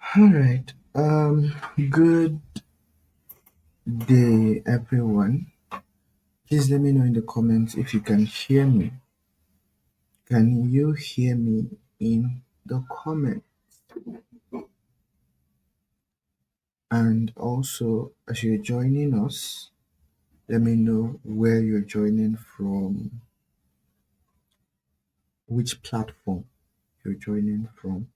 All right. Good day, everyone. Please let me know in the comments if you can hear me. Can you hear me in the comment? And also, as you're joining us, let me know where you're joining from, which platform you're joining from.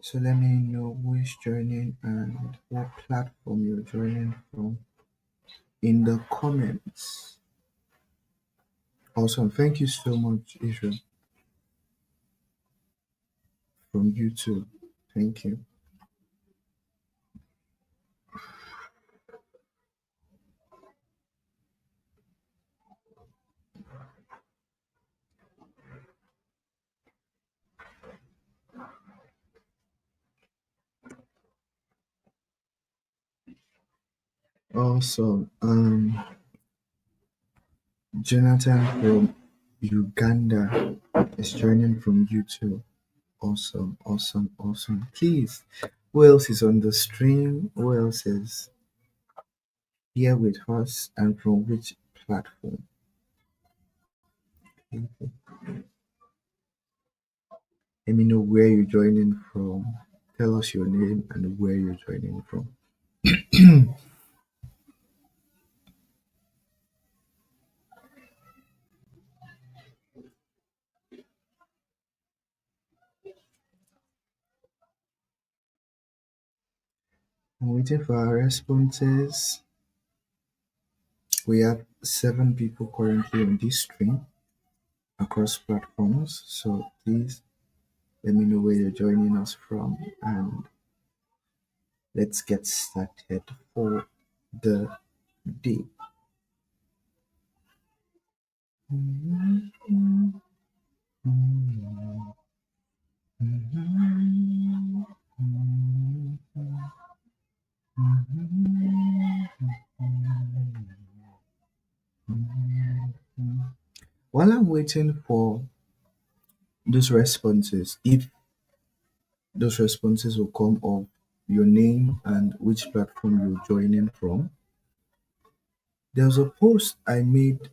So let me know who is joining and what platform you're joining from in the comments. Awesome. Thank you so much, Israel, from YouTube. Thank you. Also, Jonathan from Uganda is joining from YouTube. Awesome, awesome, awesome. Please, who else is on the stream? Who else is here with us and from which platform? Let me know where you're joining from. Tell us your name and where you're joining from. I'm waiting for our responses. We have 7 people currently on this stream across platforms. So please let me know where you're joining us from and let's get started for the day. While I'm waiting for those responses, if those responses will come of your name and which platform you're joining from, there was a post I made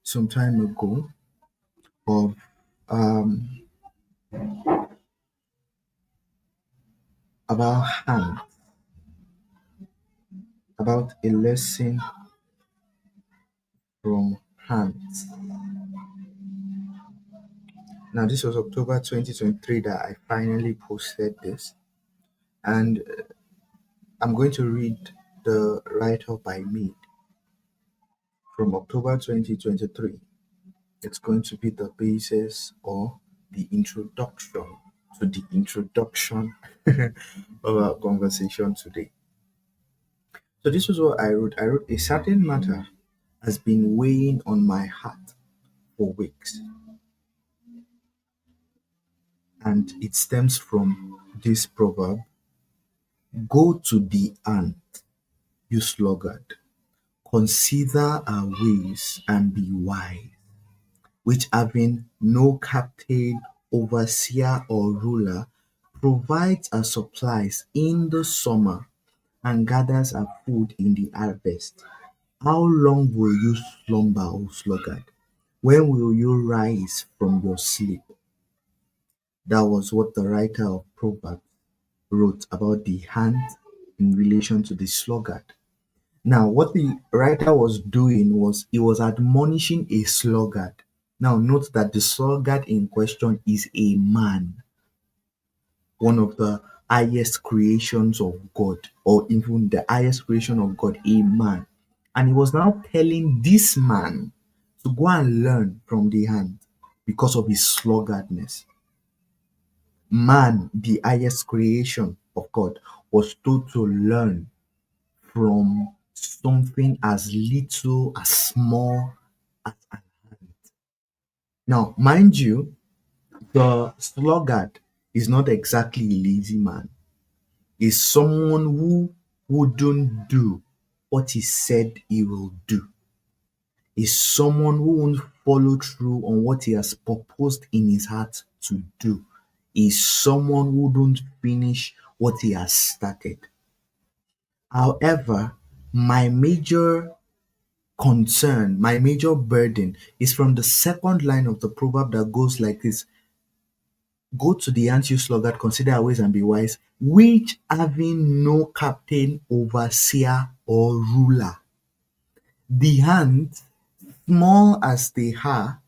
some time ago of um, about hand, about a lesson from hands. Now, this was October 2023 that I finally posted this, and I'm going to read the write up I made from October 2023. It's going to be the basis or the introduction to the introduction of our conversation today. So, this was what I wrote. I wrote, a certain matter has been weighing on my heart for weeks, and it stems from this proverb: go to the ant, you sluggard. Consider our ways and be wise, which having no captain, overseer, or ruler, provides our supplies in the summer and gathers our food in the harvest. How long will you slumber, O sluggard? When will you rise from your sleep? That was what the writer of Proverbs wrote about the ant in relation to the sluggard. Now, what the writer was doing was he was admonishing a sluggard. Now, note that the sluggard in question is a man, one of the highest creations of God, or even the highest creation of God, a man. And he was now telling this man to go and learn from the ant because of his sluggardness. Man, the highest creation of God, was told to learn from something as little, as small as an ant. Now, mind you, the sluggard is not exactly a lazy man. Is someone who wouldn't do what he said he will do. Is someone who won't follow through on what he has proposed in his heart to do. Is someone who don't finish what he has started. However, my major concern, my major burden is from the second line of the proverb that goes like this: Go to the ant, you sluggard, consider our ways and be wise, which having no captain, overseer, or ruler. The ant, small as they are,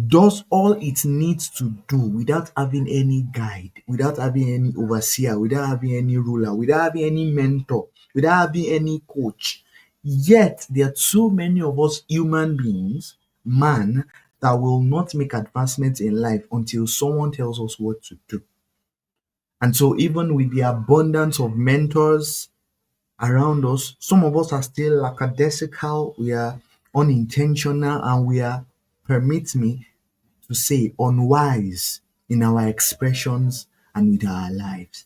does all it needs to do without having any guide, without having any overseer, without having any ruler, without having any mentor, without having any coach. Yet there are too many of us human beings, man, that will not make advancements in life until someone tells us what to do. And so, even with the abundance of mentors around us, some of us are still lackadaisical, we are unintentional, and we are, permit me to say, unwise in our expressions and with our lives.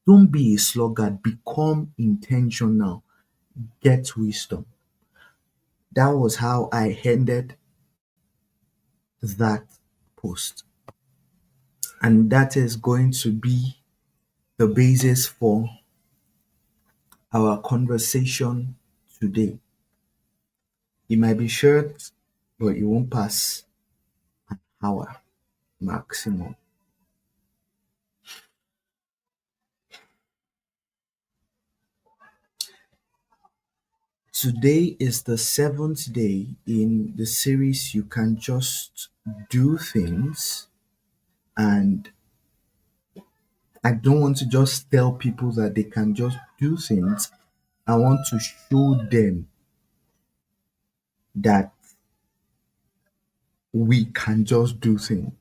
Don't be a sluggard, become intentional, get wisdom. That was how I ended that post. And that is going to be the basis for our conversation today. It might be short, but it won't pass hour maximum. Today is the seventh day in the series You Can Just Do Things. And I don't want to just tell people that they can just do things. I want to show them that we can just do things.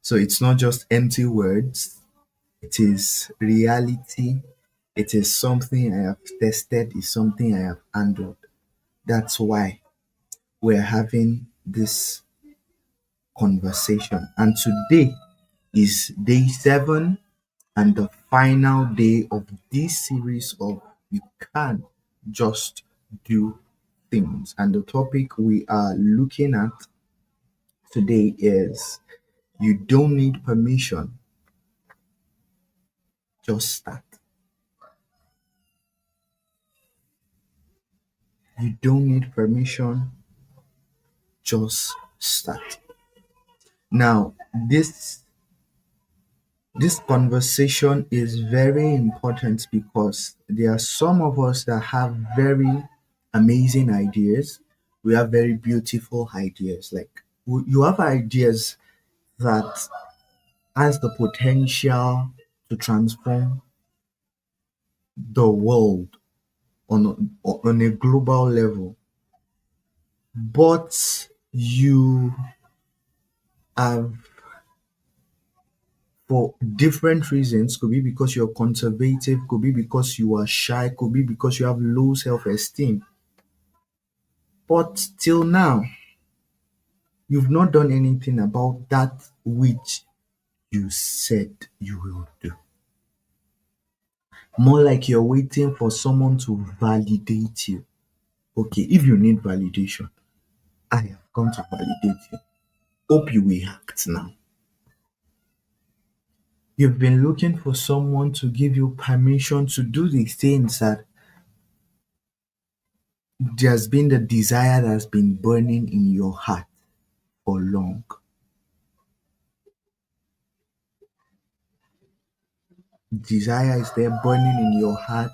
So it's not just empty words, it is reality. It is something I have tested, it's something I have handled. That's why we're having this conversation. And today is day 7 and the final day of this series of You Can Just Do Things. And the topic we are looking at today is You Don't Need Permission, Just Start. You don't need permission, just start. Now, this conversation is very important because there are some of us that have very amazing ideas. We have very beautiful ideas. Like you have ideas that has the potential to transform the world on a global level, but you have, for different reasons, could be because you're conservative, could be because you are shy, could be because you have low self-esteem, but till now you've not done anything about that which you said you will do. More like you're waiting for someone to validate you. Okay, if you need validation, I have come to validate you. Hope you will act now. You've been looking for someone to give you permission to do the things that there's been the desire that's been burning in your heart for long. Desire is there burning in your heart,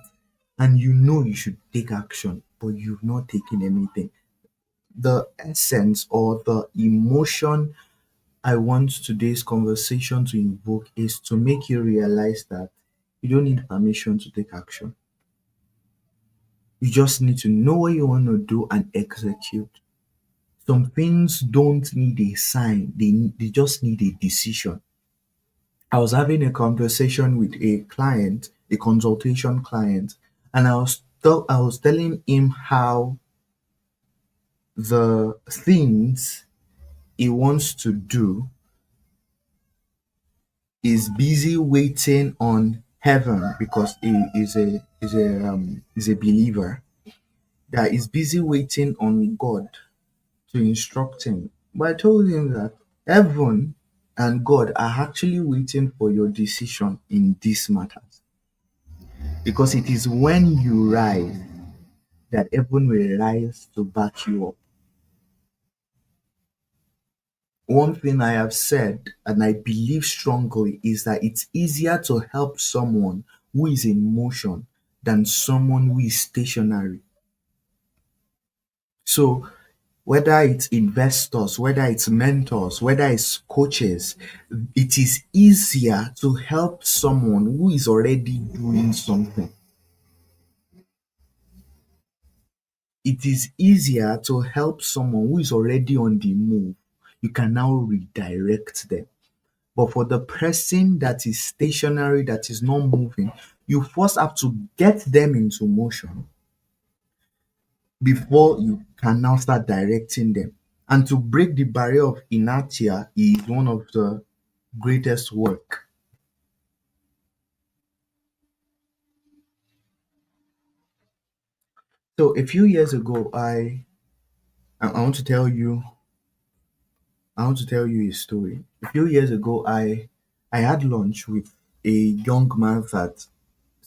and you know you should take action, but you've not taken anything. The essence or the emotion I want today's conversation to invoke is to make you realize that you don't need permission to take action. You just need to know what you want to do and execute. Some things don't need a sign, they just need a decision. I was having a conversation with a client, a consultation client, and I was telling him how the things he wants to do is busy waiting on heaven because he is a believer, that is busy waiting on God to instruct him. But I told him that heaven and God are actually waiting for your decision in these matters, because it is when you rise that heaven will rise to back you up. One thing I have said and I believe strongly is that it's easier to help someone who is in motion than someone who is stationary. So, whether it's investors, whether it's mentors, whether it's coaches, it is easier to help someone who is already doing something. It is easier to help someone who is already on the move. You can now redirect them. But for the person that is stationary, that is not moving, you first have to get them into motion before you can now start directing them. And to break the barrier of inertia is one of the greatest work. So a few years ago, I want to tell you a story. A few years ago, I had lunch with a young man that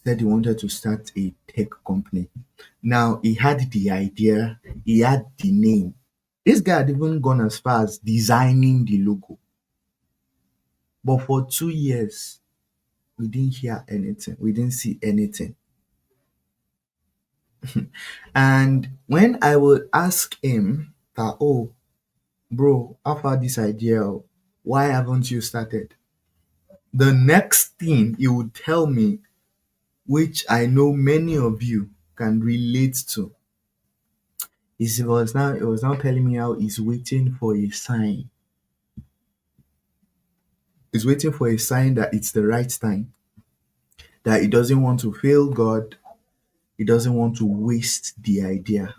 said he wanted to start a tech company. Now he had the idea, he had the name. This guy had even gone as far as designing the logo. But for 2 years, we didn't hear anything. We didn't see anything. And when I would ask him that, oh, bro, how far this idea? Why haven't you started? The next thing he would tell me, which I know many of you can relate to, is it was now telling me how he's waiting for a sign. He's waiting for a sign that it's the right time. That he doesn't want to fail God. He doesn't want to waste the idea.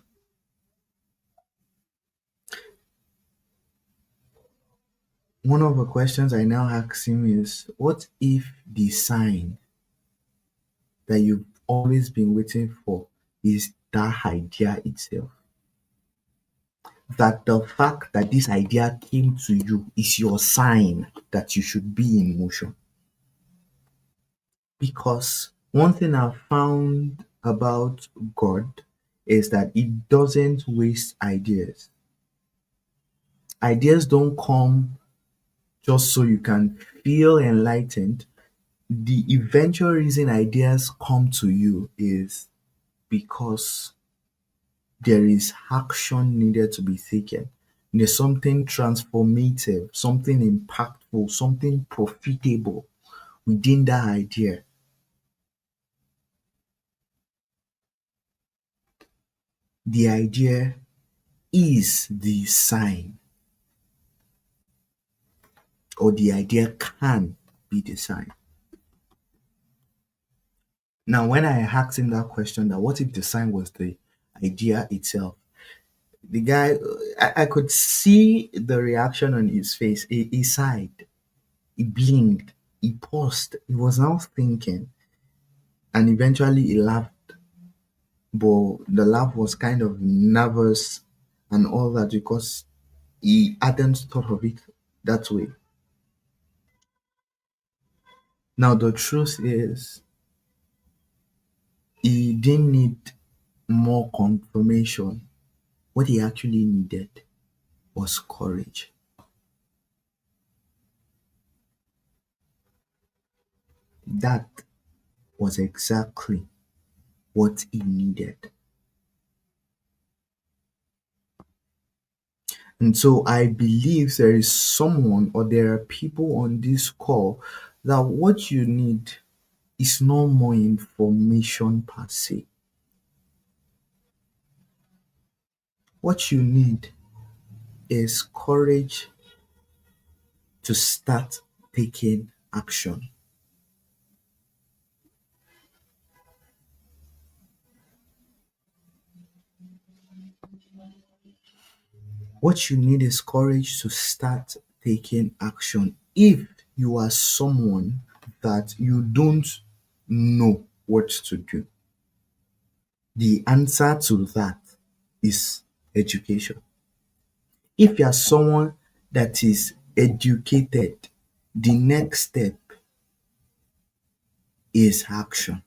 One of the questions I now ask him is, what if the sign that you've always been waiting for is that idea itself? That the fact that this idea came to you is your sign that you should be in motion. Because one thing I've found about God is that He doesn't waste ideas. Ideas don't come just so you can feel enlightened. The eventual reason ideas come to you is because there is action needed to be taken. There's something transformative, something impactful, something profitable within that idea. The idea is the sign, or the idea can be the sign. Now, when I asked him that question, that what if the sign was the idea itself, the guy, I could see the reaction on his face. He sighed, he blinked, he paused, he was now thinking, and eventually he laughed. But the laugh was kind of nervous and all that because he hadn't thought of it that way. Now, the truth is, he didn't need more confirmation. What he actually needed was courage. That was exactly what he needed. And so I believe there is someone, or there are people on this call, that what you need is no more information per se. What you need is courage to start taking action. What you need is courage to start taking action. If you are someone that you don't know what to do, the answer to that is education. If you are someone that is educated, the next step is action.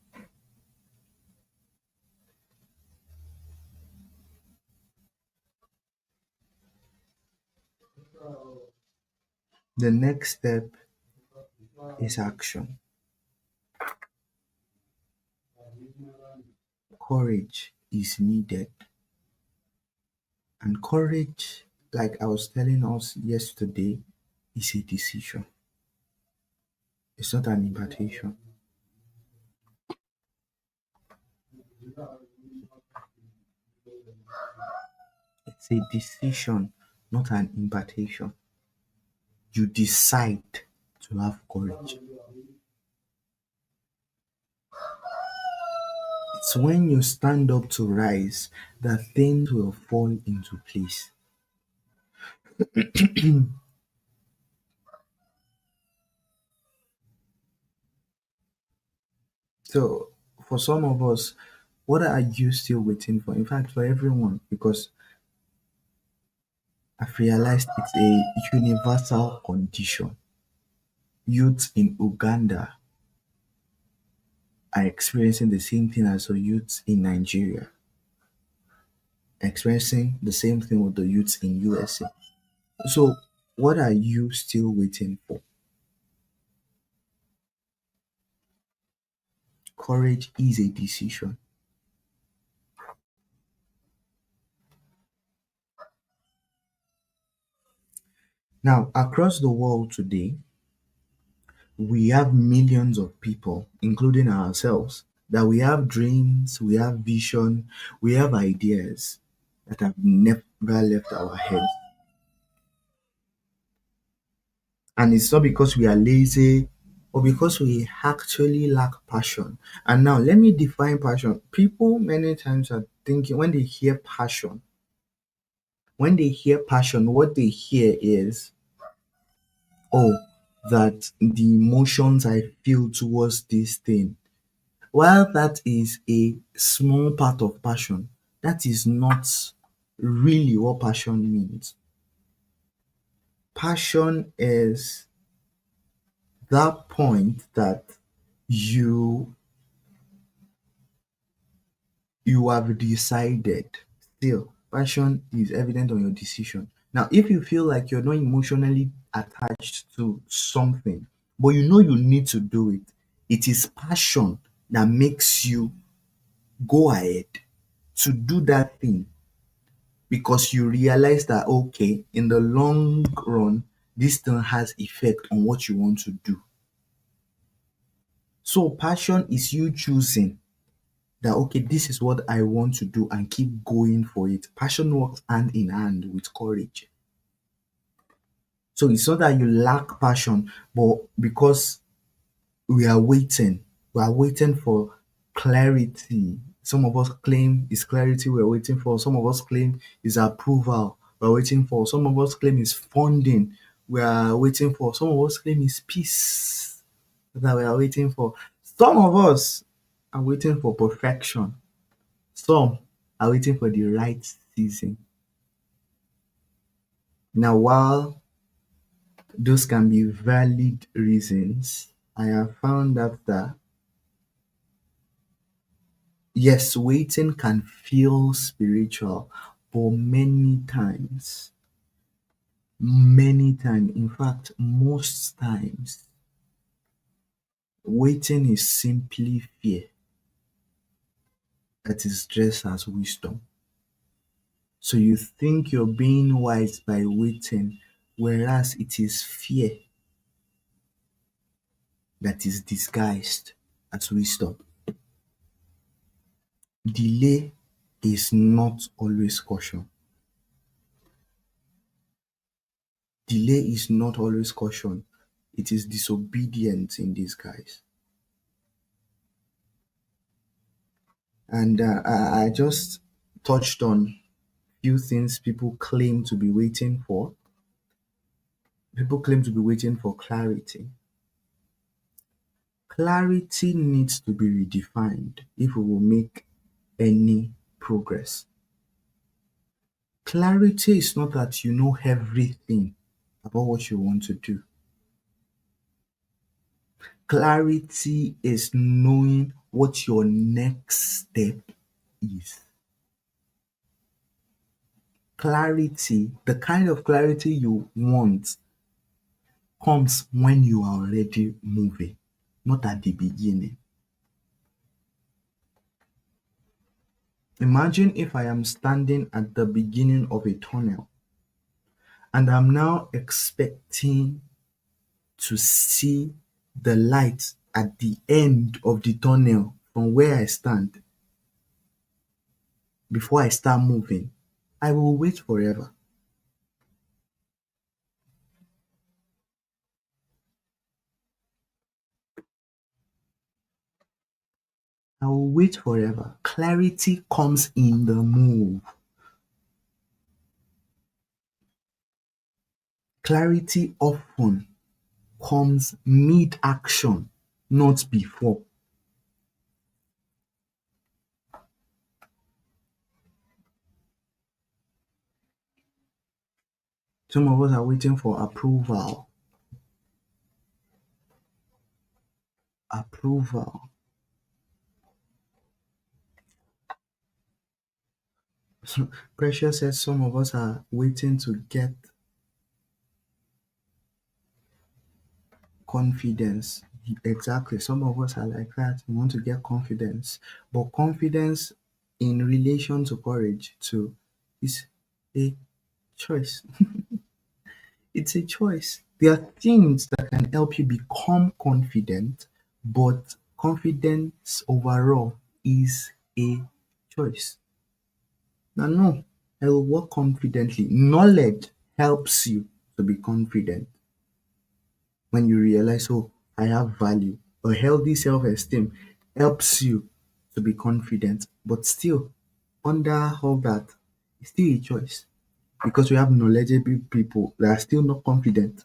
The next step is action. Courage is needed. And courage, like I was telling us yesterday, is a decision. It's not an impartation. It's a decision, not an impartation. You decide to have courage. It's when you stand up to rise that things will fall into place. So, for some of us, what are you still waiting for? In fact, for everyone, because I've realized it's a universal condition. Youths in Uganda are experiencing the same thing as the youths in Nigeria, experiencing the same thing with the youths in USA. So, what are you still waiting for? Courage is a decision. Now, across the world today, we have millions of people, including ourselves, that we have dreams, we have vision, we have ideas that have never left our heads. And it's not because we are lazy or because we actually lack passion. And now let me define passion. People many times are thinking when they hear passion, what they hear is, oh, that the emotions I feel towards this thing. While that is a small part of passion, that is not really what passion means. Passion is that point that you you have decided. Still, passion is evident on your decision. Now, if you feel like you're not emotionally attached to something, but you know you need to do it, it is passion that makes you go ahead to do that thing because you realize that okay, in the long run, this thing has effect on what you want to do. So passion is you choosing that okay, this is what I want to do and keep going for it. Passion works hand in hand with courage. So it's not that you lack passion, but because we are waiting for clarity. Some of us claim it's clarity we're waiting for, some of us claim is approval we're waiting for, some of us claim is funding we are waiting for, some of us claim is peace that we are waiting for. Some of us are waiting for perfection. Some are waiting for the right season. Now, while those can be valid reasons, I have found out that yes, waiting can feel spiritual, but many times, in fact, most times, waiting is simply fear that is dressed as wisdom. So you think you're being wise by waiting, whereas it is fear that is disguised as wisdom. Delay is not always caution. Delay is not always caution. It is disobedience in disguise. And I just touched on few things people claim to be waiting for. People claim to be waiting for clarity. Clarity needs to be redefined if we will make any progress. Clarity is not that you know everything about what you want to do. Clarity is knowing what your next step is. Clarity, the kind of clarity you want, comes when you are already moving, not at the beginning. Imagine if I am standing at the beginning of a tunnel and I'm now expecting to see the light at the end of the tunnel from where I stand before I start moving. I will wait forever. I will wait forever. Clarity comes in the move. Clarity often comes mid action, not before. Some of us are waiting for approval. Approval. Precious says some of us are waiting to get confidence. Exactly. Some of us are like that. We want to get confidence. But confidence in relation to courage too is a choice. It's a choice. There are things that can help you become confident, but confidence overall is a choice. Now, no, I will work confidently. Knowledge helps you to be confident when you realize, oh, I have value. A healthy self esteem helps you to be confident, but still, under all that, it's still a choice because we have knowledgeable people that are still not confident.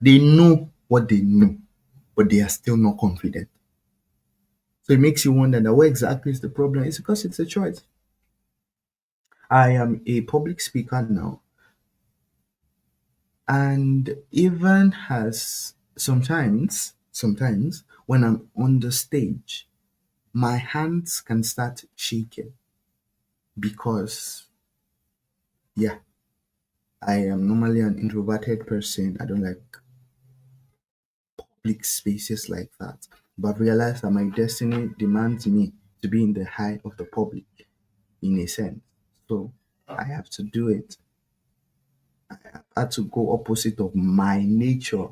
They know what they know, but they are still not confident. So it makes you wonder that what exactly is the problem? It's because it's a choice. I am a public speaker now, and even as sometimes when I'm on the stage, my hands can start shaking because yeah, I am normally an introverted person. I don't like public spaces like that. But I've realized that my destiny demands me to be in the eye of the public in a sense. So I have to do it. I had to go opposite of my nature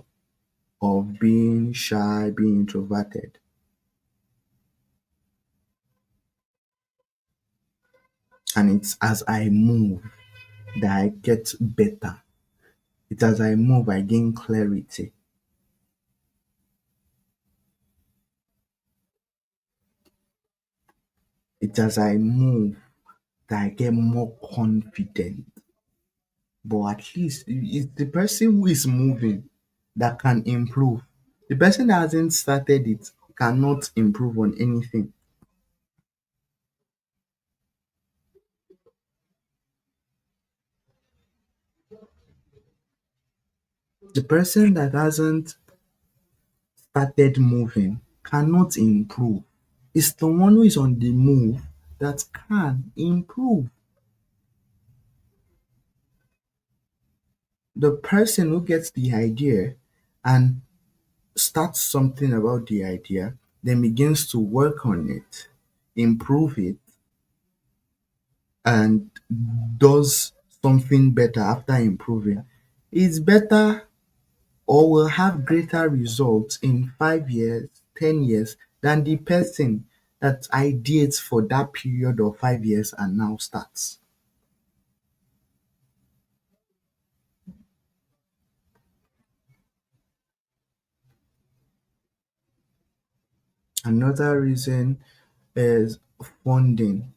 of being shy, being introverted. And it's as I move that I get better. It's as I move I gain clarity. It's as I move that I get more confident. But at least it's the person who is moving that can improve. The person that hasn't started it cannot improve on anything. The person that hasn't started moving cannot improve. It's the one who is on the move that can improve. The person who gets the idea and starts something about the idea, then begins to work on it, improve it, and does something better after improving, is better or will have greater results in 5 years, 10 years than the person that ideates for that period of 5 years and now starts. Another reason is funding.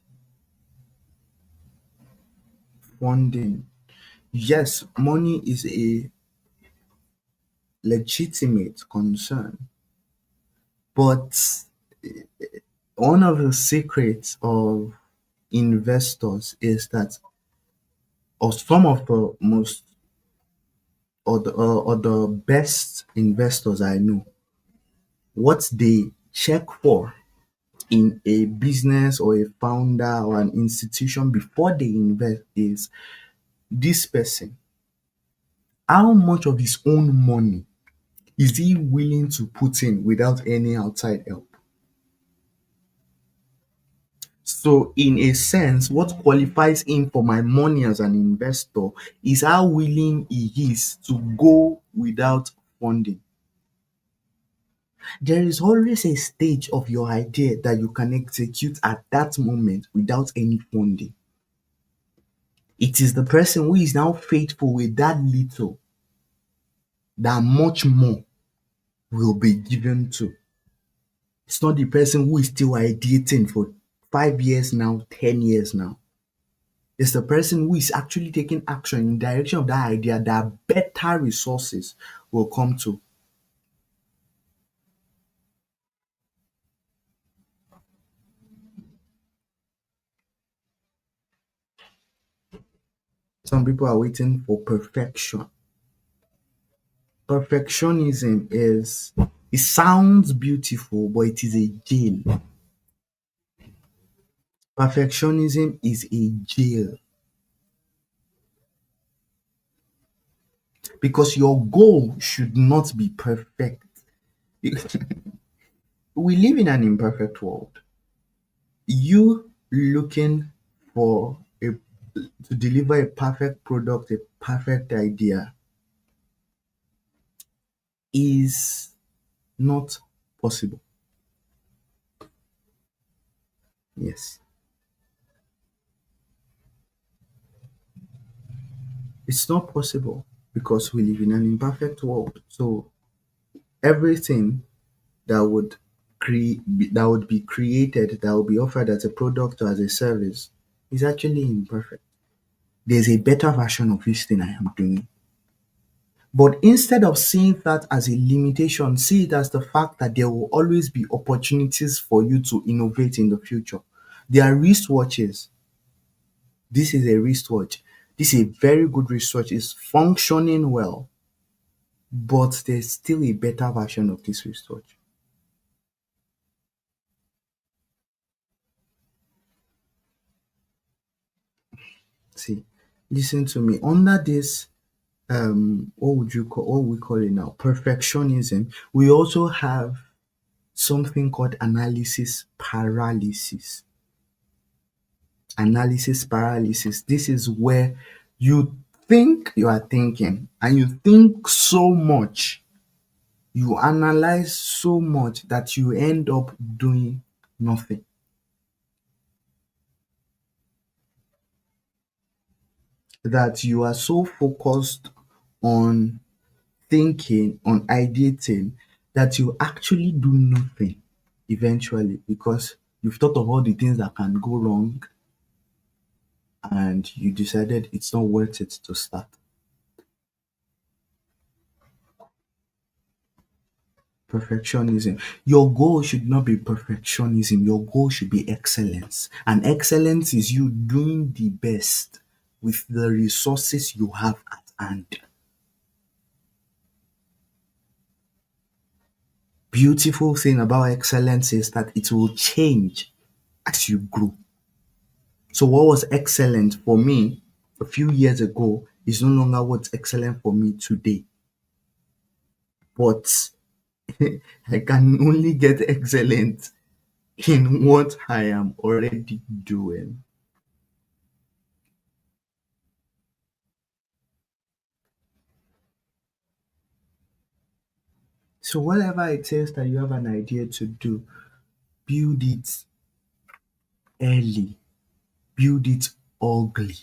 funding, yes, money is a legitimate concern, but one of the secrets of investors is that, or some of the most, or the best investors I know, what they check for in a business or a founder or an institution before they invest is this person, how much of his own money is he willing to put in without any outside help? So, in a sense, what qualifies him for my money as an investor is how willing he is to go without funding. There is always a stage of your idea that you can execute at that moment without any funding. It is the person who is now faithful with that little that much more will be given to. It's not the person who is still ideating for 5 years now, 10 years now. It's the person who is actually taking action in direction of that idea that better resources will come to. Some people are waiting for perfection. Perfectionism is, it sounds beautiful, but it is a jail. Perfectionism is a jail because your goal should not be perfect. We live in an imperfect world. You looking for a to deliver a perfect product, a perfect idea is not possible. Yes, it's not possible because we live in an imperfect world. So everything that would that would be created, that would be offered as a product or as a service, is actually imperfect. There's a better version of this thing I am doing. But instead of seeing that as a limitation, see it as the fact that there will always be opportunities for you to innovate in the future. There are wristwatches. This is a wristwatch. This is a very good wristwatch. It's functioning well, but there's still a better version of this wristwatch. See, listen to me. Under this, what we call it now? Perfectionism. We also have something called analysis paralysis. Analysis paralysis. This is where you think you are thinking and you think so much, you analyze so much that you end up doing nothing. That you are so focused on thinking, on ideating, that you actually do nothing eventually because you've thought of all the things that can go wrong and you decided it's not worth it to start. Perfectionism. Your goal should not be perfectionism. Your goal should be excellence. And excellence is you doing the best with the resources you have at hand. Beautiful thing about excellence is that it will change as you grow. So what was excellent for me a few years ago is no longer what's excellent for me today. But I can only get excellent in what I am already doing. So whatever it is that you have an idea to do, build it early, build it ugly,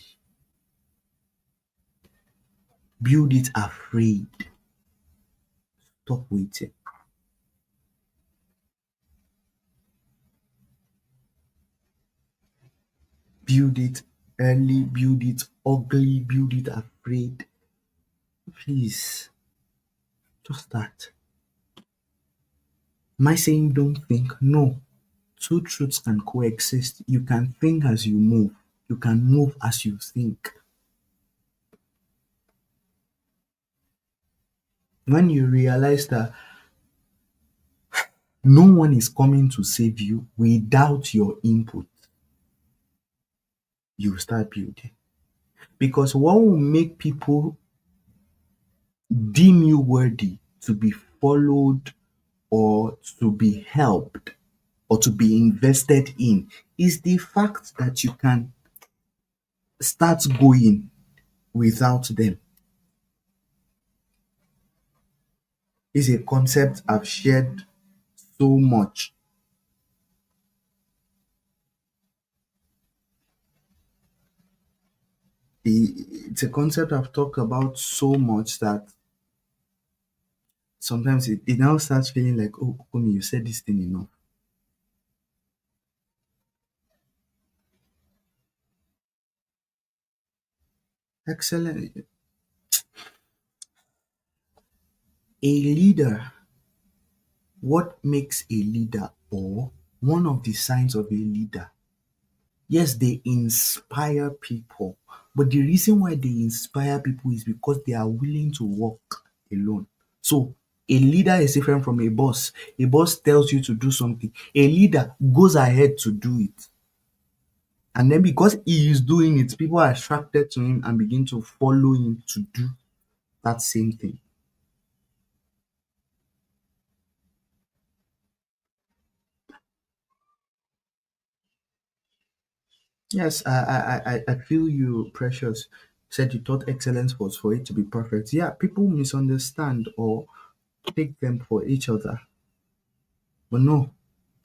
build it afraid. Stop waiting. Build it early, build it ugly, build it afraid. Please, just that. Am I saying don't think? No. Two truths can coexist. You can think as you move. You can move as you think. When you realize that no one is coming to save you without your input, you start building. Because what will make people deem you worthy to be followed or to be helped or to be invested in is the fact that you can start going without them. Is a concept I've shared so much. It's a concept I've talked about so much that sometimes it now starts feeling like, oh, Kumi, you said this thing enough. Excellent. A leader, what makes a leader or one of the signs of a leader? Yes, they inspire people, but the reason why they inspire people is because they are willing to walk alone. So a leader is different from a boss. A boss tells you to do something. A leader goes ahead to do it. And then because he is doing it, people are attracted to him and begin to follow him to do that same thing. Yes, I feel you, Precious. Said you thought excellence was for it to be perfect. Yeah, people misunderstand or take them for each other. But no,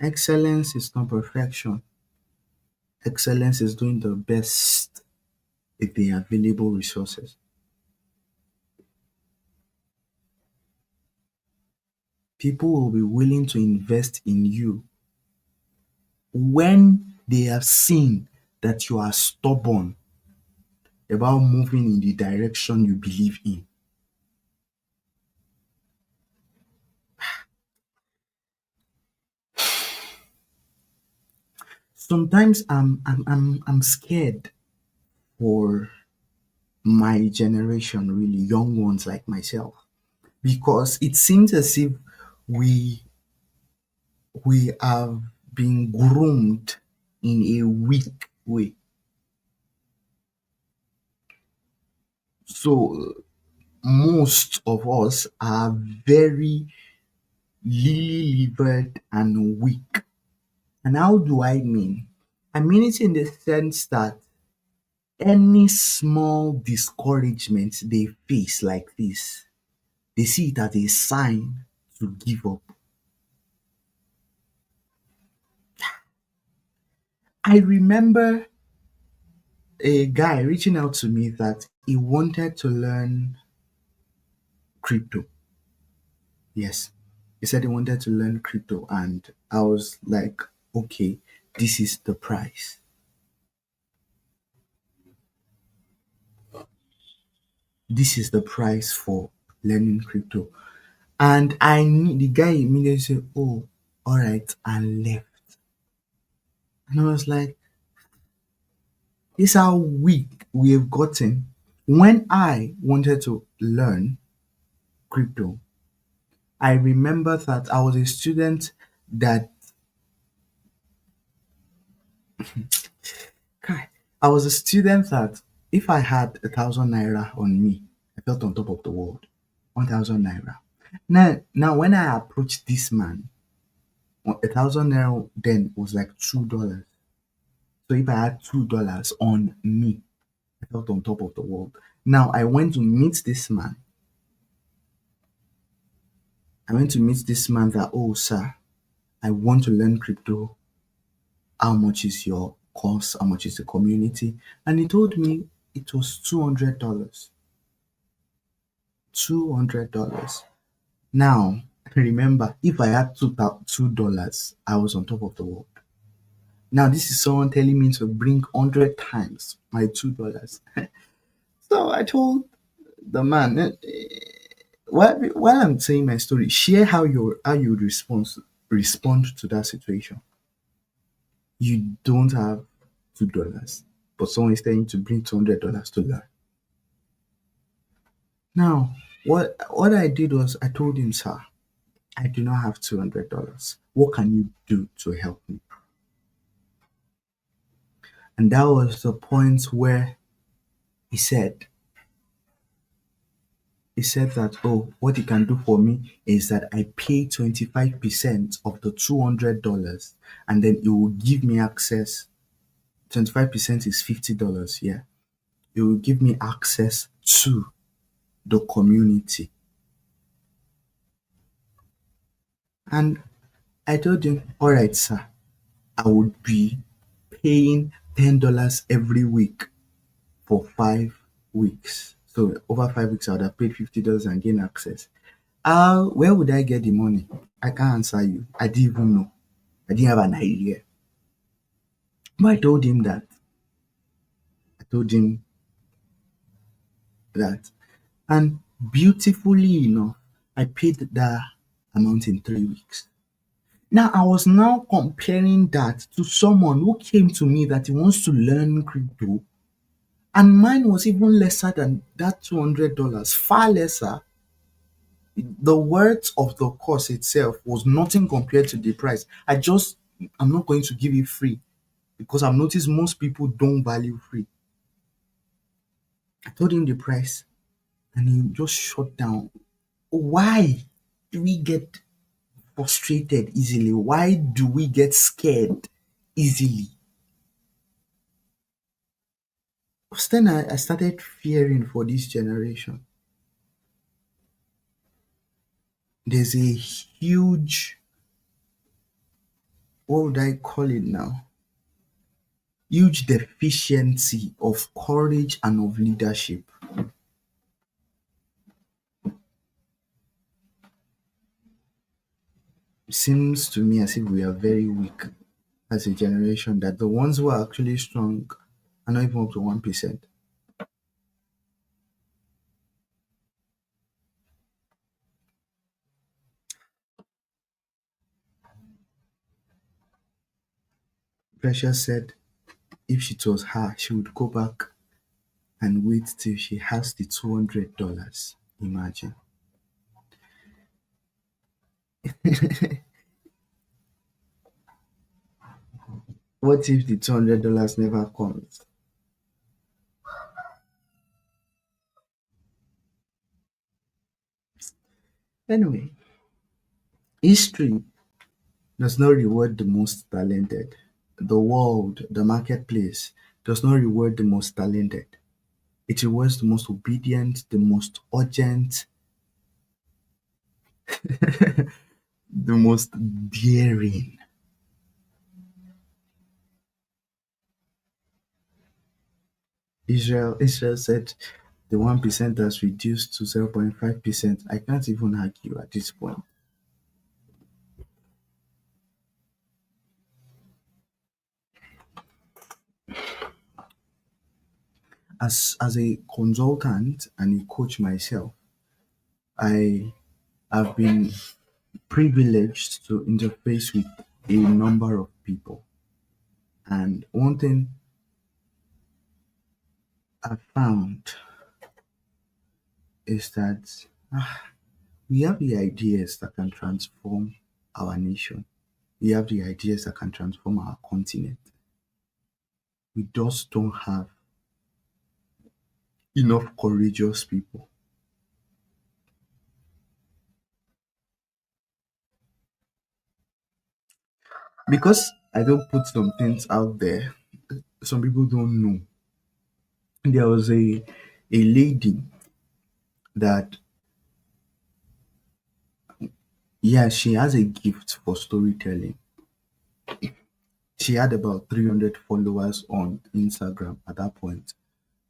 excellence is not perfection. Excellence is doing the best with the available resources. People will be willing to invest in you when they have seen that you are stubborn about moving in the direction you believe in. Sometimes I'm scared for my generation, really young ones like myself, because it seems as if we we have been groomed in a weak way. So most of us are very lily-livered and weak. And how do I mean? I mean it in the sense that any small discouragement they face like this, they see it as a sign to give up. I remember a guy reaching out to me that he wanted to learn crypto. Yes. He said he wanted to learn crypto, and I was like, okay, this is the price. This is the price for learning crypto. And I knew the guy immediately said, oh, all right, and left. And I was like, this is how weak we have gotten. When I wanted to learn crypto, I remember that I was a student that Kai, I was a student that if I had 1,000 naira on me, I felt on top of the world. 1,000 naira. Now when I approached this man, 1,000 naira then was like $2. So if I had $2 on me, I felt on top of the world. Now I went to meet this man. I went to meet this man that, oh sir, I want to learn crypto. How much is your course? How much is the community? And he told me it was $200. $200. Now, remember, if I had $2, I was on top of the world. Now this is someone telling me to bring 100 times my $2. So I told the man, while I'm saying my story, share how you would respond to that situation. You don't have $2, but someone is telling you to bring $200 to learn. Now, what I did was I told him, sir, I do not have $200. What can you do to help me? And that was the point where he said, he said that, oh, what he can do for me is that I pay 25% of the $200 and then it will give me access. 25% is $50, yeah. It will give me access to the community. And I told him, all right, sir, I would be paying $10 every week for 5 weeks. So over 5 weeks, I would have paid $50 and gain access. Where would I get the money? I can't answer you. I didn't even know. I didn't have an idea. But I told him that. I told him that. And beautifully enough, I paid that amount in 3 weeks. Now I was now comparing that to someone who came to me that he wants to learn crypto, and mine was even lesser than that $200, far lesser. The worth of the course itself was nothing compared to the price. I'm not going to give it free because I've noticed most people don't value free. I told him the price and he just shut down. Why do we get frustrated easily? Why do we get scared easily? Because then I started fearing for this generation. There's a huge, what would I call it now? Huge deficiency of courage and of leadership. It seems to me as if we are very weak as a generation, that the ones who are actually strong are not even up to 1%. Precious said if it was her, she would go back and wait till she has the $200. Imagine. What if the $200 never comes? Anyway, history does not reward the most talented. The world, the marketplace, does not reward the most talented. It rewards the most obedient, the most urgent, the most daring. Israel said the 1% has reduced to 0.5%. I can't even argue at this point. As a consultant and a coach myself, I have been privileged to interface with a number of people. And one thing I found is that we have the ideas that can transform our nation. We have the ideas that can transform our continent. We just don't have enough courageous people. Because I don't put some things out there, some people don't know. There was a lady that, yeah, she has a gift for storytelling. She had about 300 followers on Instagram at that point.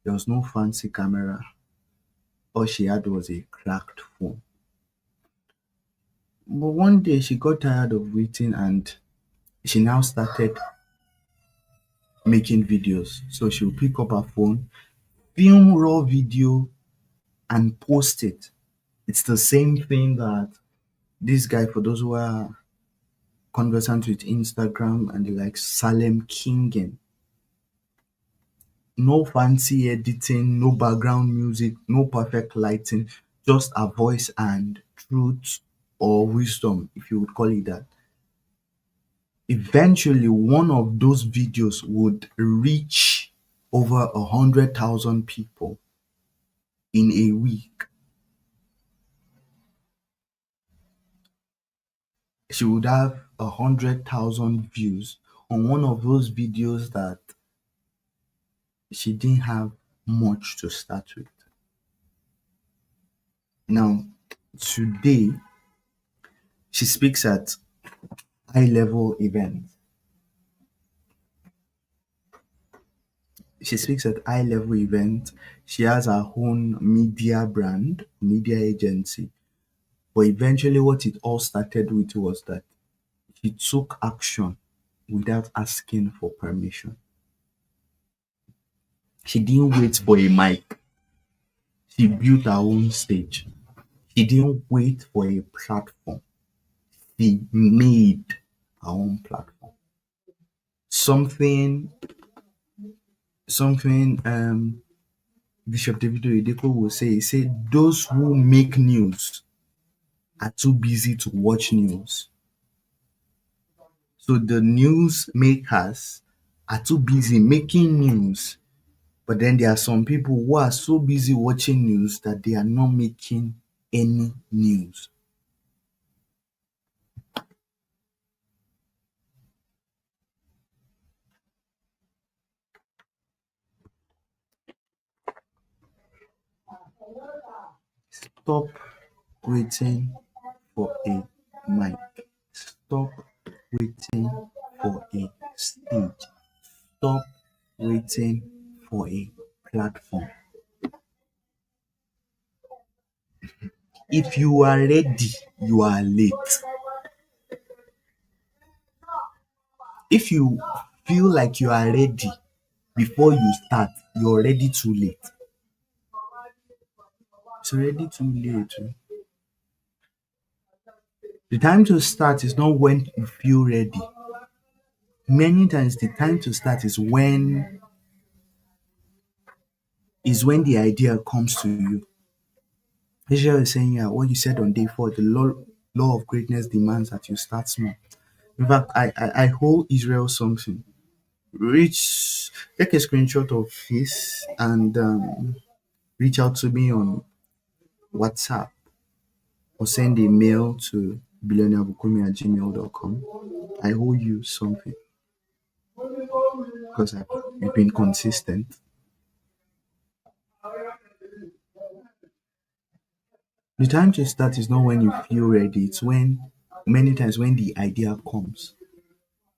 There was no fancy camera. All she had was a cracked phone. But one day she got tired of waiting and she now started making videos. So she'll pick up her phone, film raw video, and post it. It's the same thing that this guy, for those who are conversant with Instagram and the like, Salem Kingen. No fancy editing, no background music, no perfect lighting, just a voice and truth or wisdom, if you would call it that. Eventually, one of those videos would reach over 100,000 people in a week. She would have 100,000 views on one of those videos that she didn't have much to start with. Now, today, she speaks at high level events. She speaks at high level events. She has her own media brand, media agency. But eventually, what it all started with was that she took action without asking for permission. She didn't wait for a mic. She built her own stage. She didn't wait for a platform. She made her own platform. Something, something, Bishop David Oyedepo will say, he said, those who make news are too busy to watch news. So the news makers are too busy making news, but then there are some people who are so busy watching news that they are not making any news. Stop waiting for a mic. Stop waiting for a stage. Stop waiting for a platform. If you are ready, you are late. If you feel like you are ready before you start, you're already too late. It's already too late. The time to start is not when you feel ready. Many times the time to start is when the idea comes to you. Israel is saying, yeah, what you said on day 4, the law of greatness demands that you start small. In fact, I hold Israel something. Reach, take a screenshot of this and reach out to me on WhatsApp or send a mail to billionairebukumi@gmail.com. I owe you something because you've been consistent. The time to start is not when you feel ready, it's when many times when the idea comes.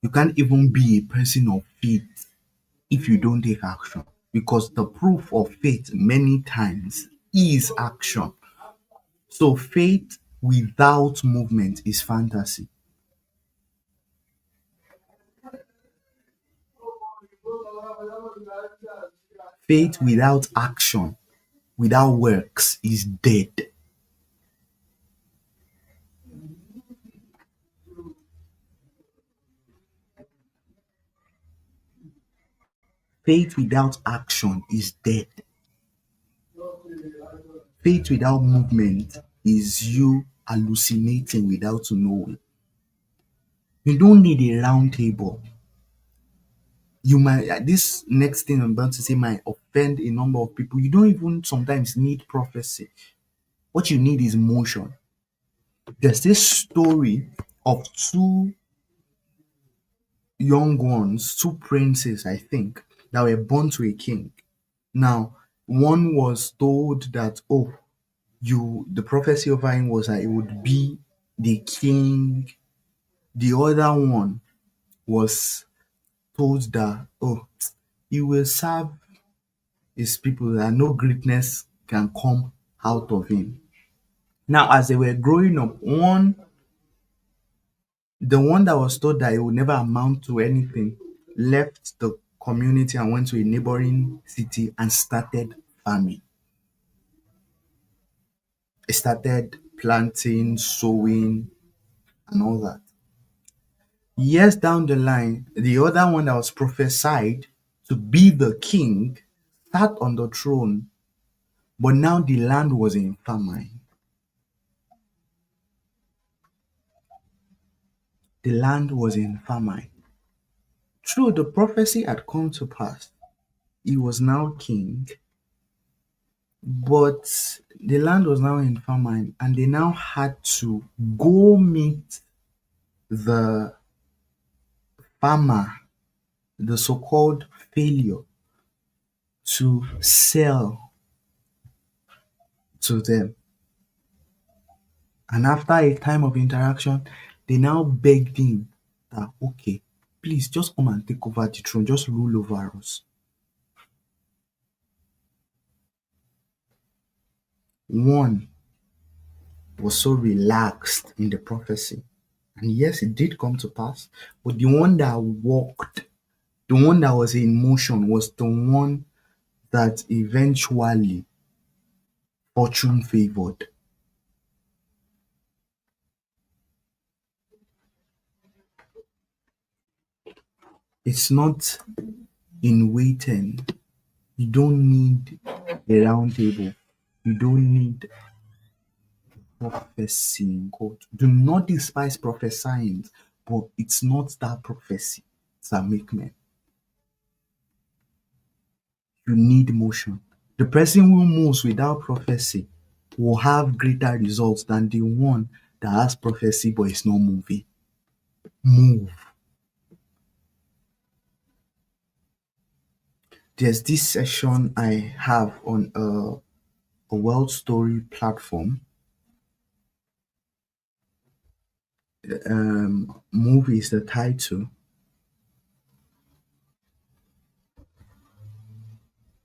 You can't even be a person of faith if you don't take action because the proof of faith many times is action. So faith without movement is fantasy. Faith without action, without works, is dead. Faith without action is dead. Faith without movement is you hallucinating without knowing. You don't need a round table. You might, this next thing I'm about to say might offend a number of people. You don't even sometimes need prophecy. What you need is motion. There's this story of two young ones, two princes, I think, that were born to a king. Now, one was told that, oh, the prophecy over him was that it would be the king. The other one was told that, oh, he will serve his people, that no greatness can come out of him. Now, as they were growing up, the one that was told that it would never amount to anything, left the community and went to a neighboring city and started farming. He started planting, sowing, and all that. Years down the line, the other one that was prophesied to be the king sat on the throne, but now the land was in famine. The land was in famine. True, the prophecy had come to pass. He was now king, but the land was now in famine, and they now had to go meet the farmer, the so called failure, to sell to them. And after a time of interaction, they now begged him that, okay, please just come and take over the throne, just rule over us. One was so relaxed in the prophecy. And yes, it did come to pass. But the one that walked, the one that was in motion, was the one that eventually fortune favored. It's not in waiting. You don't need a round table. You don't need prophecy. God, do not despise prophesying, but it's not that prophecy that make men. You need motion. The person who moves without prophecy will have greater results than the one that has prophecy but is not moving. Move. There's this session I have on a world story platform. Move is the title.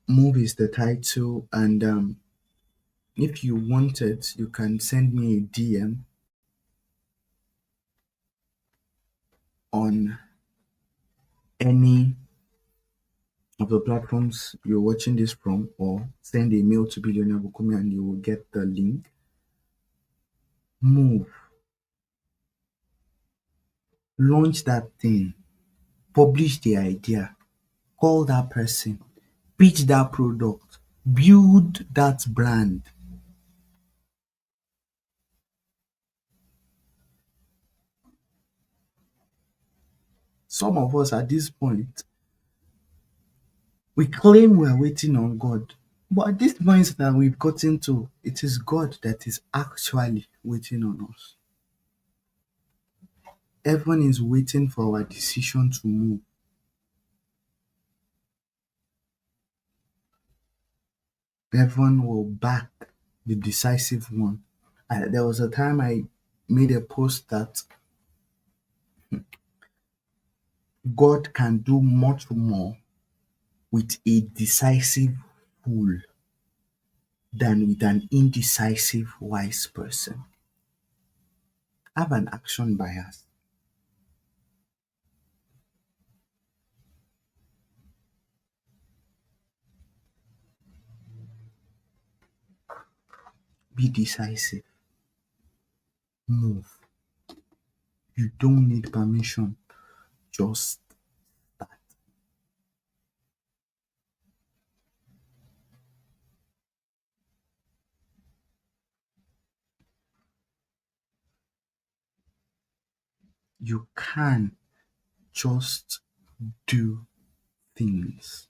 Move is the title, and if you want it, you can send me a DM on any of the platforms you're watching this from, or send a mail to Billionaire Bukumi and you will get the link. Move, launch that thing, publish the idea, call that person, pitch that product, build that brand. Some of us at this point, we claim we're waiting on God. But at this point that we've gotten to, it is God that is actually waiting on us. Heaven is waiting for our decision to move. Heaven will back the decisive one. There was a time I made a post that God can do much more with a decisive fool than with an indecisive wise person. Have an action bias. Be decisive. Move. You don't need permission. Just start. You can just do things.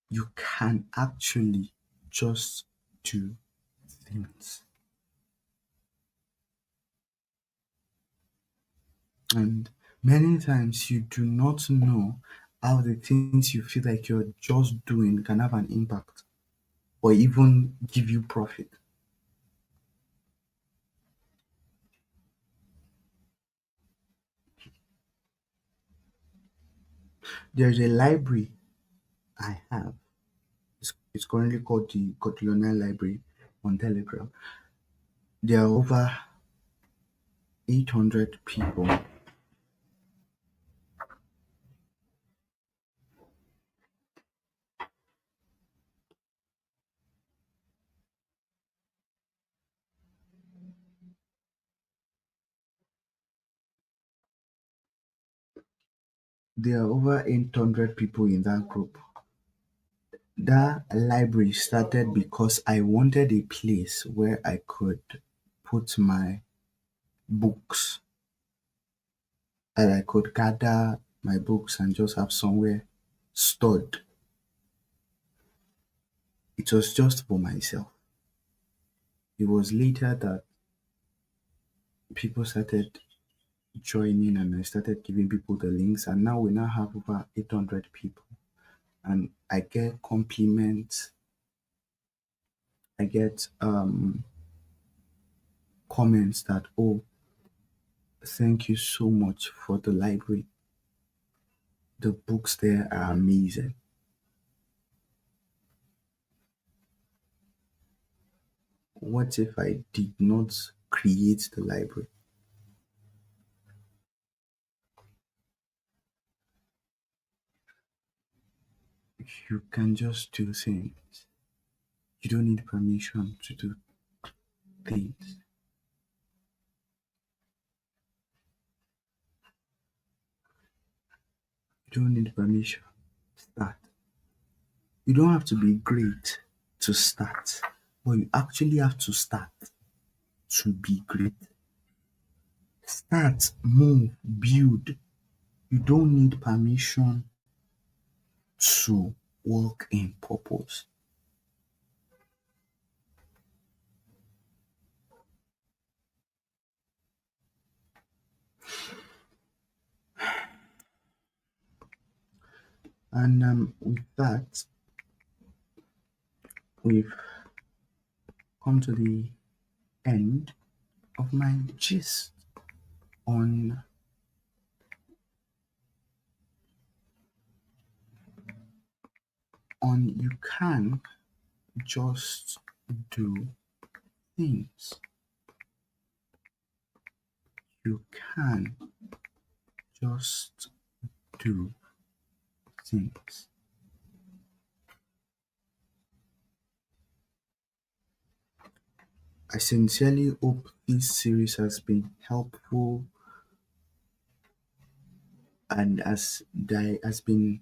You can actually just do things. And many times you do not know how the things you feel like you're just doing can have an impact or even give you profit. There's a library I have. It's currently called the Cotillion Library on Telegram. There are over 800 people. There are over 800 people in that group. That library started because I wanted a place where I could put my books, and I could gather my books and just have somewhere stored. It was just for myself. It was later that people started joining and I started giving people the links, and now we now have over 800 people. And I get compliments, I get comments that, oh, thank you so much for the library. The books there are amazing. What if I did not create the library? You can just do things. You don't need permission to do things. You don't need permission. Start. You don't have to be great to start, but you actually have to start to be great. Start, move, build. You don't need permission to walk in purpose. And with that, we've come to the end of my gist on you can just do things. You can just do things. I sincerely hope this series has been helpful and has been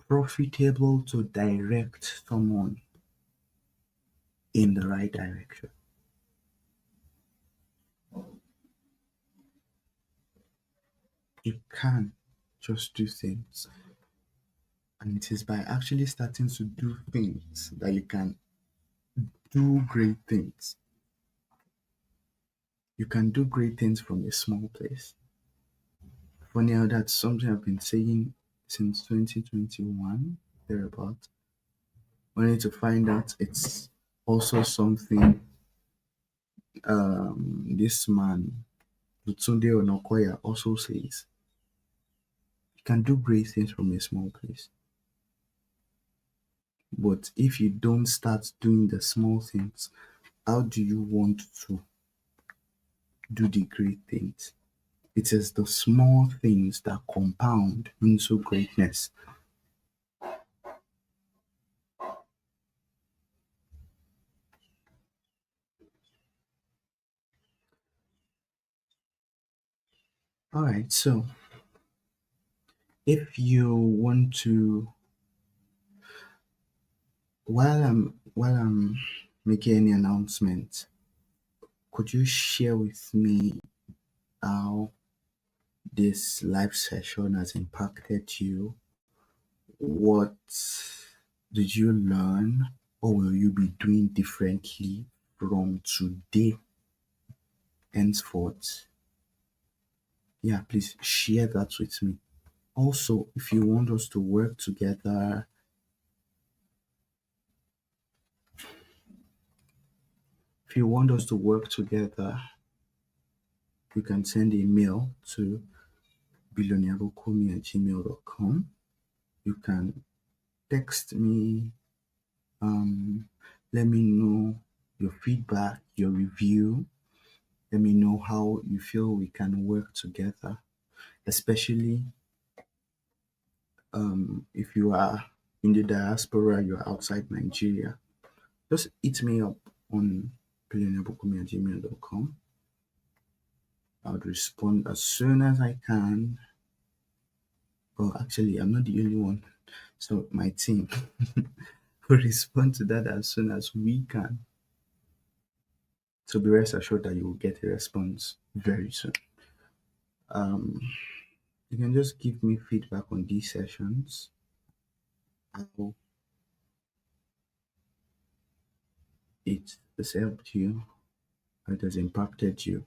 profitable to direct someone in the right direction. You can just do things. And it is by actually starting to do things that you can do great things. You can do great things from a small place. Funny how that's something I've been saying since 2021, thereabout. Only to find out it's also something this man, Lutunde Onokoya, also says. You can do great things from a small place. But if you don't start doing the small things, how do you want to do the great things? It is the small things that compound into greatness. All right, so if you want to, while I'm making any announcement, could you share with me how this live session has impacted you? What did you learn, or will you be doing differently from today henceforth? Yeah, please share that with me. Also, if you want us to work together, if you want us to work together, you can send a mail to billionairekomi@gmail.com. You can text me, um, let me know your feedback, your review, Let me know how you feel we can work together, especially if you are in the diaspora, you're outside Nigeria. Just hit me up on billionairebukumi@gmail.com. I would respond as soon as I can. Well, actually, I'm not the only one. So my team will respond to that as soon as we can. So be rest assured that you will get a response very soon. Um, you can just give me feedback on these sessions. How it has helped you, how it has impacted you,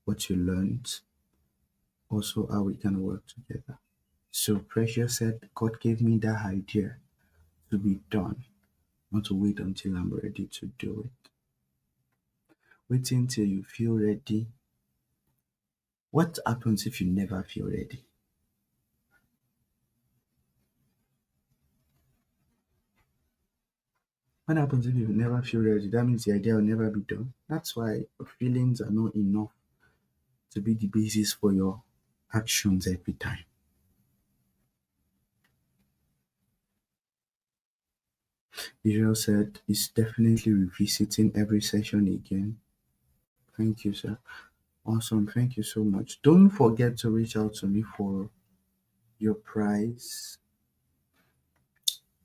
what you learned, also how we can work together. So Precious said, God gave me that idea to be done, not to wait until I'm ready to do it. Waiting till you feel ready. What happens if you never feel ready? What happens if you never feel ready? That means the idea will never be done. That's why feelings are not enough to be the basis for your actions every time. Israel said he's definitely revisiting every session again. Thank you, sir. Awesome. Thank you so much. Don't forget to reach out to me for your prize.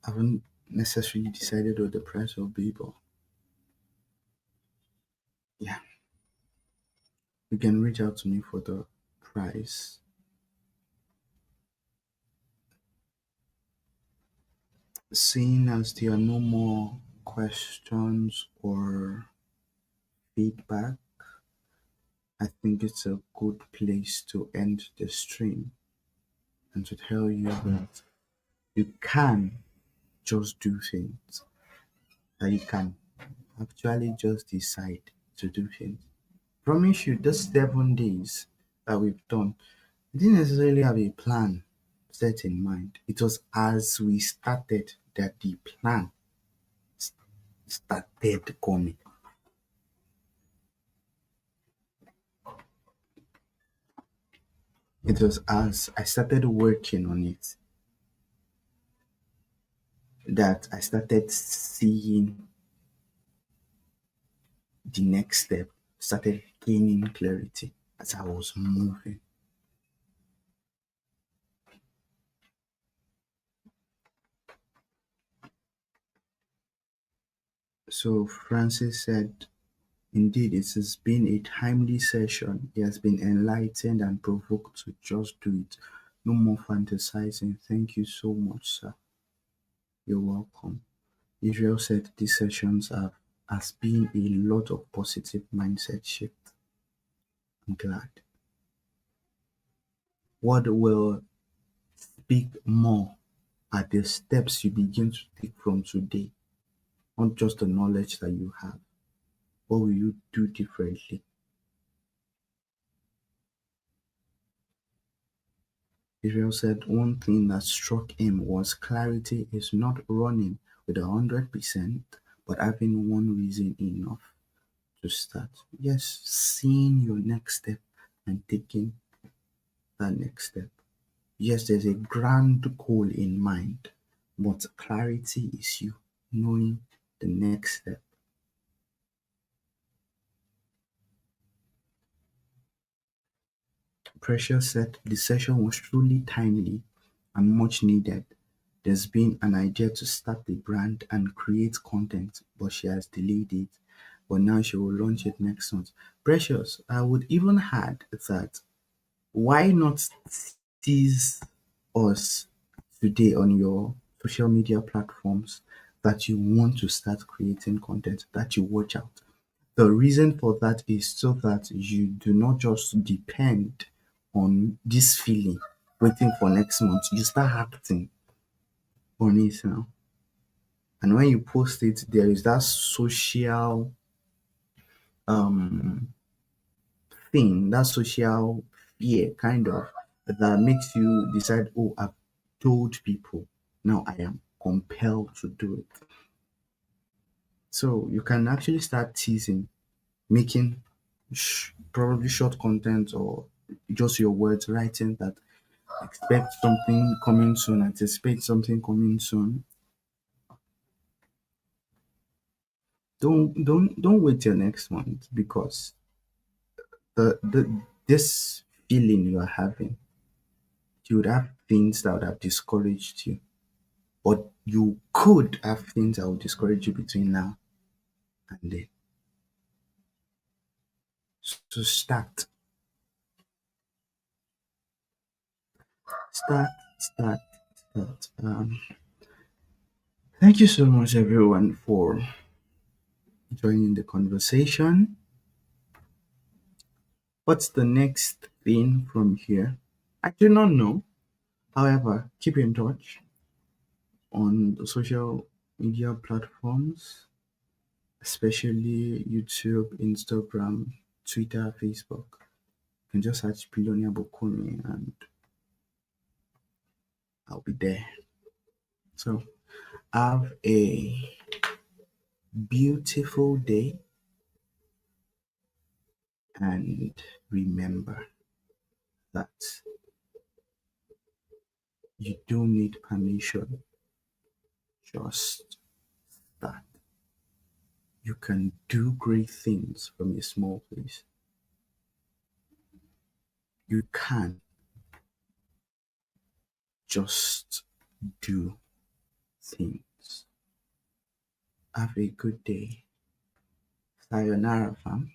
I haven't necessarily decided what the price will be, but yeah, you can reach out to me for the price. Seeing as there are no more questions or feedback, I think it's a good place to end the stream and to tell you that you can just do things, that you can actually just decide to do things. Promise you, those 7 days that we've done, we didn't necessarily have a plan set in mind. It was as we started that the plan started coming. It was as I started working on it that I started seeing the next step, started gaining clarity as I was moving. So Francis said, indeed, it has been a timely session. He has been enlightened and provoked to just do it. No more fantasizing. Thank you so much, sir. You're welcome. Israel said these sessions have has been a lot of positive mindset shift. I'm glad. What will speak more are the steps you begin to take from today, not just the knowledge that you have. What will you do differently? Israel said one thing that struck him was clarity is not running with 100%, but having one reason enough to start. Yes, seeing your next step and taking that next step. Yes, there's a grand goal in mind, but clarity is you knowing the next step. Precious said the session was truly timely and much needed. There's been an idea to start the brand and create content, but she has delayed it. But now she will launch it next month. Precious, I would even add that why not tease us today on your social media platforms that you want to start creating content, that you watch out. The reason for that is so that you do not just depend on this feeling waiting for next month. You start acting on it now. And when you post it, there is that social um thing, that social fear kind of that makes you decide, oh, I've told people. Now I am compelled to do it. So you can actually start teasing, making probably short content or just your words writing that expect something coming soon, anticipate something coming soon. Don't wait till next month because the this feeling you are having, you would have things that would have discouraged you, but you could have things that would discourage you between now and then. So start, start, start. Thank you so much, everyone, for joining the conversation. What's the next thing from here? I do not know. However, keep in touch on the social media platforms, especially YouTube, Instagram, Twitter, Facebook. You can just search Billionaire Bokumi and I'll be there. So have a beautiful day and remember that you don't need permission, just that you can do great things from a small place. You can just do things. Have a good day. Sayonara, fam.